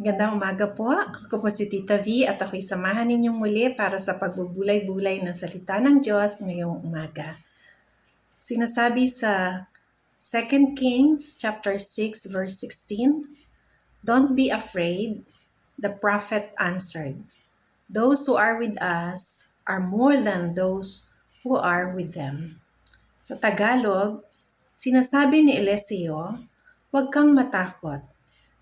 Magandang umaga po. Ako po si Tita V at ako'y samahan ninyong muli para sa pagbubulay-bulay ng salita ng Diyos ngayong umaga. Sinasabi sa 2 Kings chapter 6 verse 16, "Don't be afraid," the prophet answered. "Those who are with us are more than those who are with them." Sa Tagalog, sinasabi ni Eliseo, "Huwag kang matakot.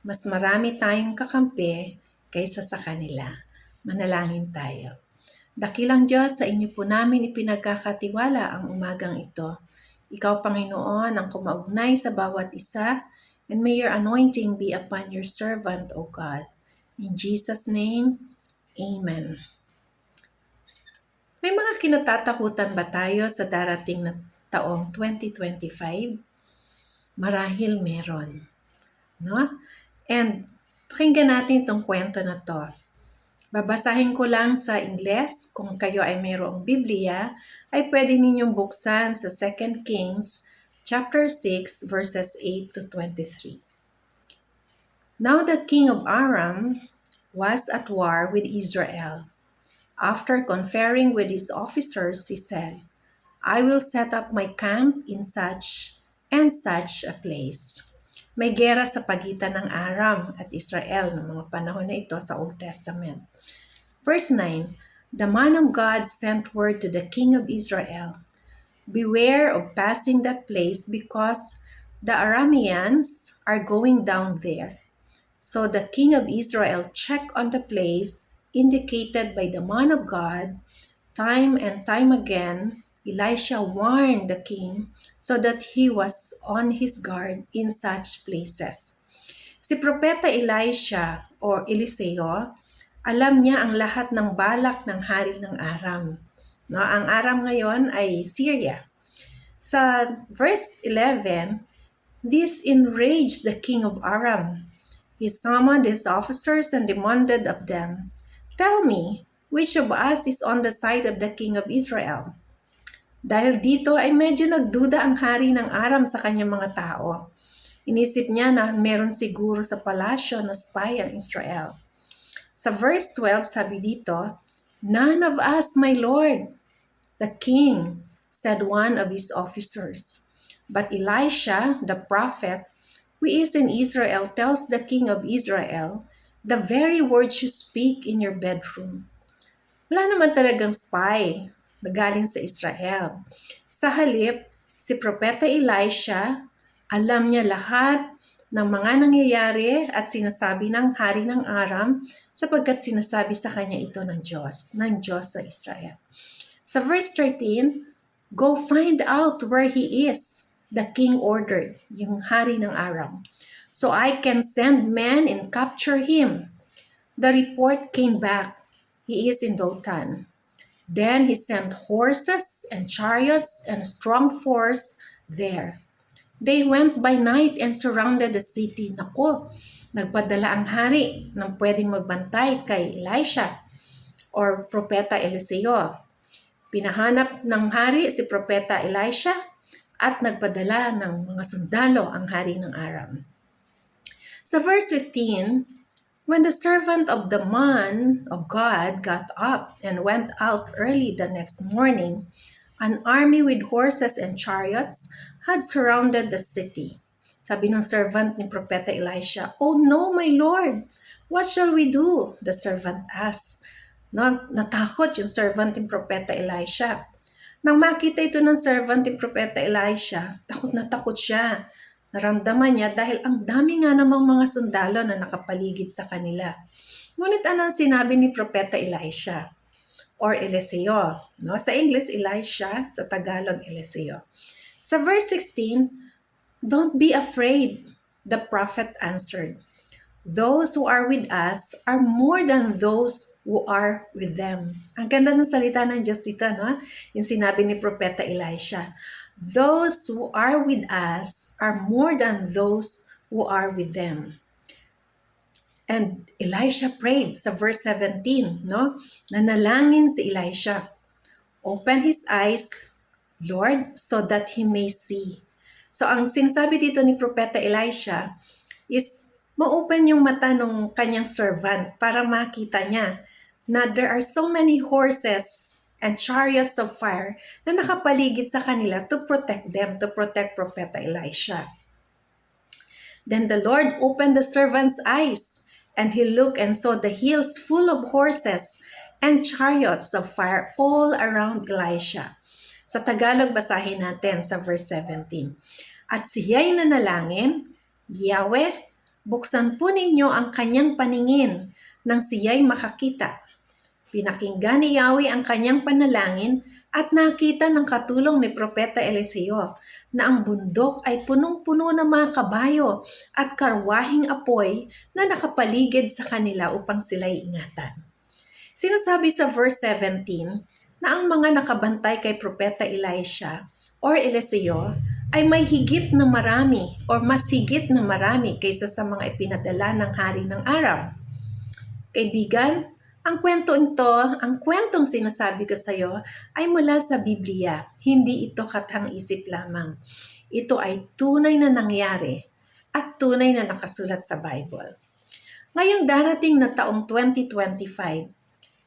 Mas marami tayong kakampi kaysa sa kanila." Manalangin tayo. Dakilang Diyos, sa inyo po namin ipinagkakatiwala ang umagang ito. Ikaw, Panginoon, ang kumaugnay sa bawat isa, and may your anointing be upon your servant, O God. In Jesus' name, Amen. May mga kinatatakutan ba tayo sa darating na taong 2025? Marahil meron, no? And pakinggan natin itong kwento na to. Babasahin ko lang sa Ingles. Kung kayo ay mayroong Biblia, ay pwede ninyong buksan sa 2 Kings chapter 6 verses 8 to 23. Now the king of Aram was at war with Israel. After conferring with his officers, he said, "I will set up my camp in such and such a place." May gera sa pagitan ng Aram at Israel ng mga panahon na ito sa Old Testament. Verse 9, "The man of God sent word to the king of Israel, 'Beware of passing that place because the Arameans are going down there.' So the king of Israel checked on the place indicated by the man of God. Time and time again, Elisha warned the king so that he was on his guard in such places." Si Propeta Elisha o Eliseo, alam niya ang lahat ng balak ng hari ng Aram. No, ang Aram ngayon ay Syria. Sa verse 11, "This enraged the king of Aram. He summoned his officers and demanded of them, 'Tell me, which of us is on the side of the king of Israel?'" Dahil dito ay medyo nagduda ang hari ng Aram sa kanyang mga tao. Inisip niya na meron siguro sa palasyo na spy ang Israel. Sa verse 12, sabi dito, "None of us, my lord, the king," said one of his officers. But Elisha, the prophet, who is in Israel, tells the king of Israel the very words you speak in your bedroom. Wala naman talagang spy na galing sa Israel. Sa halip, si Propeta Elisha, alam niya lahat ng mga nangyayari at sinasabi ng hari ng Aram sapagkat sinasabi sa kanya ito ng Diyos sa Israel. Sa verse 13, "Go find out where he is," the king ordered, yung hari ng Aram, "so I can send men and capture him." The report came back, "He is in Dothan." Then he sent horses and chariots and a strong force there. They went by night and surrounded the city. Nako, nagpadala ang hari ng pwedeng magbantay kay Elisha or Propeta Eliseo. Pinahanap ng hari si Propeta Elisha at nagpadala ng mga sundalo ang hari ng Aram. Sa verse 15, "When the servant of the man of God got up and went out early the next morning, an army with horses and chariots had surrounded the city." Sabi ng servant ni Propeta Elisha, "Oh no, my lord, what shall we do?" The servant asked. Natakot yung servant ni Propeta Elisha. Nang makita ito ng servant ni Propeta Elisha, takot na takot siya. Naramdaman niya dahil ang dami nga namang mga sundalo na nakapaligid sa kanila. Ngunit ano ang sinabi ni Propeta Elisha or Eliseo? No? Sa English, Elisha. Sa Tagalog, Eliseo. Sa verse 16, "Don't be afraid," the prophet answered. "Those who are with us are more than those who are with them." Ang ganda ng salita ng Diyos dito, no? Yung sinabi ni Propeta Elisha. Those who are with us are more than those who are with them. And Elisha prayed sa verse 17, no? Nanalangin si Elisha, "Open his eyes, Lord, so that he may see." So ang sinasabi dito ni Propeta Elisha is ma-open yung mata ng kanyang servant para makita niya na there are so many horses and chariots of fire na nakapaligid sa kanila to protect them, to protect Prophet Elisha. Then the Lord opened the servant's eyes, and he looked and saw the hills full of horses and chariots of fire all around Elisha. Sa Tagalog, basahin natin sa verse 17. At siya'y nanalangin, Yahweh, buksan po ninyo ang kanyang paningin nang siya'y makakita. Pinakinggan ni Yahweh ang kanyang panalangin at nakita ng katulong ni Propeta Eliseo na ang bundok ay punong-puno ng mga kabayo at karwahing apoy na nakapaligid sa kanila upang sila'y ingatan. Sinasabi sa verse 17 na ang mga nakabantay kay Propeta Elisha or Eliseo ay may higit na marami or mas higit na marami kaysa sa mga ipinadala ng hari ng Aram. Kaibigan, ang kwentong sinasabi ko sa iyo ay mula sa Biblia. Hindi ito katang-isip lamang. Ito ay tunay na nangyari at tunay na nakasulat sa Bible. Ngayong darating na taong 2025,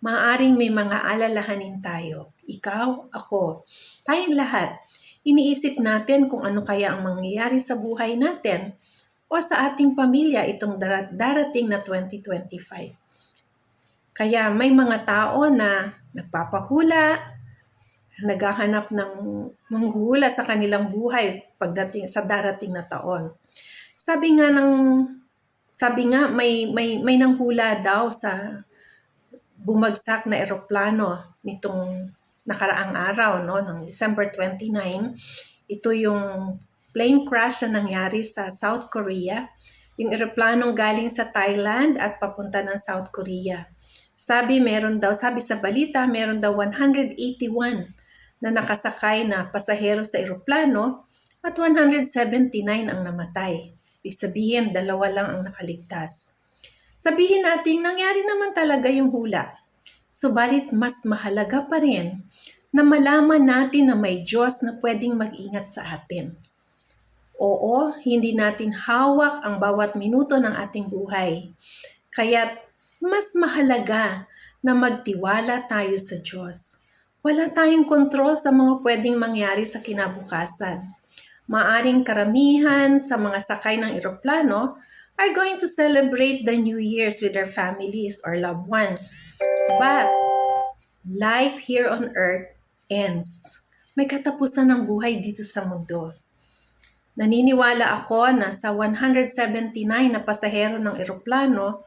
maaaring may mga alalahanin tayo. Ikaw, ako, tayong lahat. Iniisip natin kung ano kaya ang mangyayari sa buhay natin o sa ating pamilya itong darating na 2025. Kaya may mga tao na nagpapahula, naghahanap ng manghuhula sa kanilang buhay pagdating sa darating na taon. Sabi nga may nanghula daw sa bumagsak na eroplano nitong nakaraang araw, no, ng December 29. Ito yung plane crash na nangyari sa South Korea. Yung eroplanong galing sa Thailand at papunta ng South Korea. Sabi sa balita, meron daw 181 na nakasakay na pasahero sa eroplano at 179 ang namatay. Ibig sabihin, 2 lang ang nakaligtas. Sabihin natin, nangyari naman talaga yung hula. Subalit mas mahalaga pa rin na malaman natin na may Diyos na pwedeng mag-ingat sa atin. Oo, hindi natin hawak ang bawat minuto ng ating buhay. Kaya't mas mahalaga na magtiwala tayo sa Diyos. Wala tayong kontrol sa mga pwedeng mangyari sa kinabukasan. Maaring karamihan sa mga sakay ng eroplano are going to celebrate the New Year's with their families or loved ones. But life here on earth ends. May katapusan ng buhay dito sa mundo. Naniniwala ako na sa 179 na pasahero ng eroplano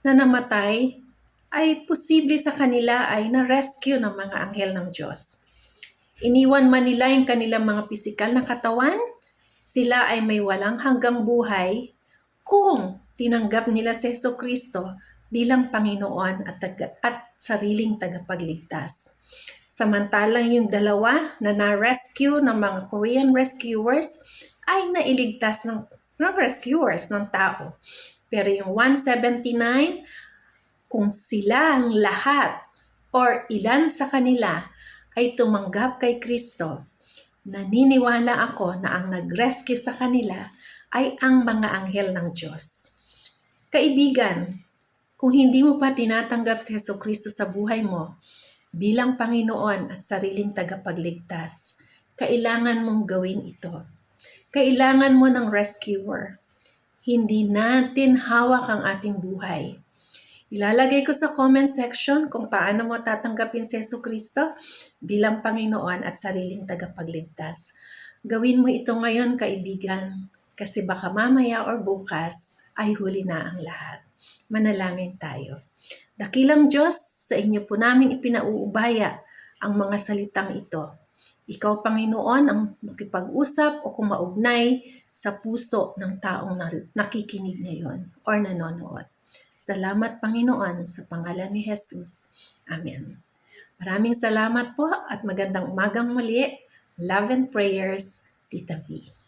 na namatay, ay posible sa kanila ay na-rescue ng mga anghel ng Diyos. Iniwan man nila yung kanilang mga pisikal na katawan, sila ay may walang hanggang buhay kung tinanggap nila si Jesucristo bilang Panginoon at sariling tagapagligtas. Samantalang yung 2 na na-rescue ng mga Korean rescuers ay nailigtas ng rescuers ng tao. Pero yung 179, kung sila ang lahat or ilan sa kanila ay tumanggap kay Kristo, naniniwala ako na ang nag-rescue sa kanila ay ang mga anghel ng Diyos. Kaibigan, kung hindi mo pa tinatanggap si Jesucristo sa buhay mo bilang Panginoon at sariling tagapagligtas, kailangan mong gawin ito. Kailangan mo ng rescuer. Hindi natin hawak ang ating buhay. Ilalagay ko sa comment section kung paano mo tatanggapin si Jesucristo bilang Panginoon at sariling tagapagligtas. Gawin mo ito ngayon, kaibigan, kasi baka mamaya or bukas ay huli na ang lahat. Manalangin tayo. Dakilang Diyos, sa inyo po namin ipinauubaya ang mga salitang ito. Ikaw, Panginoon, ang makipag-usap o kumaugnay sa puso ng taong nakikinig ngayon or nanonood. Salamat, Panginoon, sa pangalan ni Jesus. Amen. Maraming salamat po at magandang umagang muli. Love and prayers, Tita V.